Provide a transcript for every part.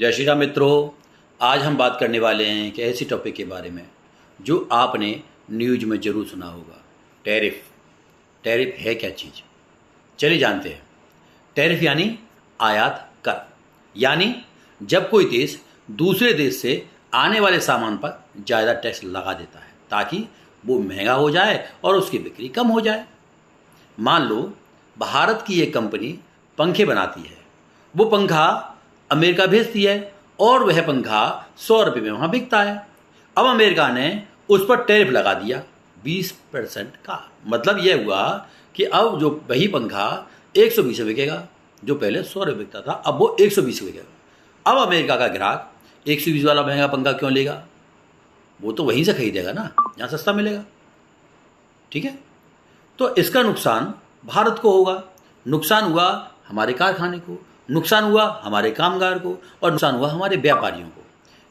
जय श्री राम मित्रों। आज हम बात करने वाले हैं एक ऐसी टॉपिक के बारे में जो आपने न्यूज में ज़रूर सुना होगा। टैरिफ। टैरिफ है क्या चीज़, चलिए जानते हैं। टैरिफ यानी आयात कर, यानी जब कोई देश दूसरे देश से आने वाले सामान पर ज़्यादा टैक्स लगा देता है ताकि वो महंगा हो जाए और उसकी बिक्री कम हो जाए। मान लो भारत की एक कंपनी पंखे बनाती है, वो पंखा अमेरिका भेजती है और वह पंखा 100 रुपये में वहाँ बिकता है। अब अमेरिका ने उस पर टैरिफ लगा दिया 20% का। मतलब यह हुआ कि अब जो वही पंखा 120 में बिकेगा, जो पहले 100 रुपये बिकता था अब वो 120 बिकेगा। अब अमेरिका का ग्राहक 120 वाला महंगा पंखा क्यों लेगा, वो तो वहीं से खरीदेगा ना जहाँ सस्ता मिलेगा। ठीक है, तो इसका नुकसान भारत को होगा, नुकसान हुआ हमारे कारखाने को, नुकसान हुआ हमारे कामगार को और नुकसान हुआ हमारे व्यापारियों को।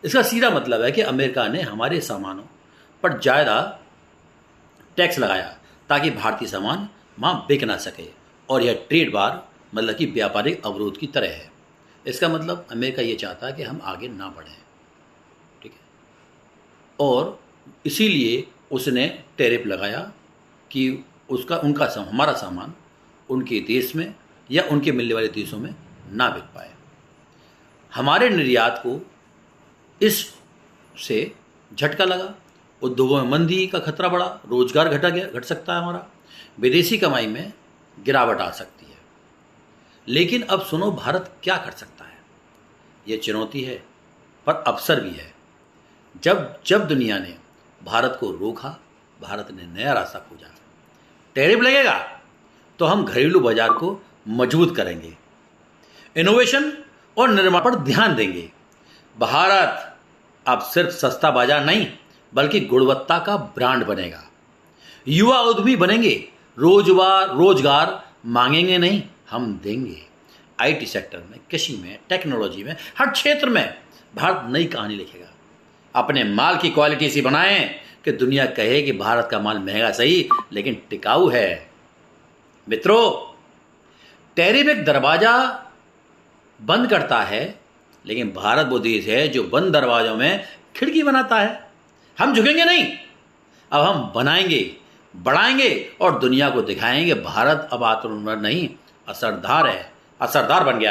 इसका सीधा मतलब है कि अमेरिका ने हमारे सामानों पर ज़्यादा टैक्स लगाया ताकि भारतीय सामान वहाँ बिक ना सके, और यह ट्रेड वार मतलब कि व्यापारिक अवरोध की तरह है। इसका मतलब अमेरिका ये चाहता है कि हम आगे ना बढ़ें। ठीक है, और इसीलिए उसने टैरिफ लगाया कि हमारा सामान उनके देश में या उनके मिलने वाले देशों में ना बिक पाए। हमारे निर्यात को इससे झटका लगा, उद्योगों में मंदी का खतरा बढ़ा, रोजगार घट सकता है हमारा, विदेशी कमाई में गिरावट आ सकती है। लेकिन अब सुनो, भारत क्या कर सकता है। ये चुनौती है पर अवसर भी है। जब दुनिया ने भारत को रोका, भारत ने नया रास्ता खोजा। टैरिफ लगेगा तो हम घरेलू बाजार को मजबूत करेंगे, इनोवेशन और निर्माण पर ध्यान देंगे। भारत अब सिर्फ सस्ता बाजार नहीं बल्कि गुणवत्ता का ब्रांड बनेगा। युवा उद्यमी बनेंगे, रोजगार मांगेंगे नहीं, हम देंगे। आईटी सेक्टर में, कृषि में, टेक्नोलॉजी में, हर क्षेत्र में भारत नई कहानी लिखेगा। अपने माल की क्वालिटी ऐसी बनाएं कि दुनिया कहे कि भारत का माल महंगा सही लेकिन टिकाऊ है। मित्रों, टैरिफ एक दरवाजा बंद करता है, लेकिन भारत वो देश है जो बंद दरवाजों में खिड़की बनाता है। हम झुकेंगे नहीं, अब हम बनाएंगे, बढ़ाएंगे और दुनिया को दिखाएंगे भारत अब आत्मनिर्भर नहीं असरदार बन गया।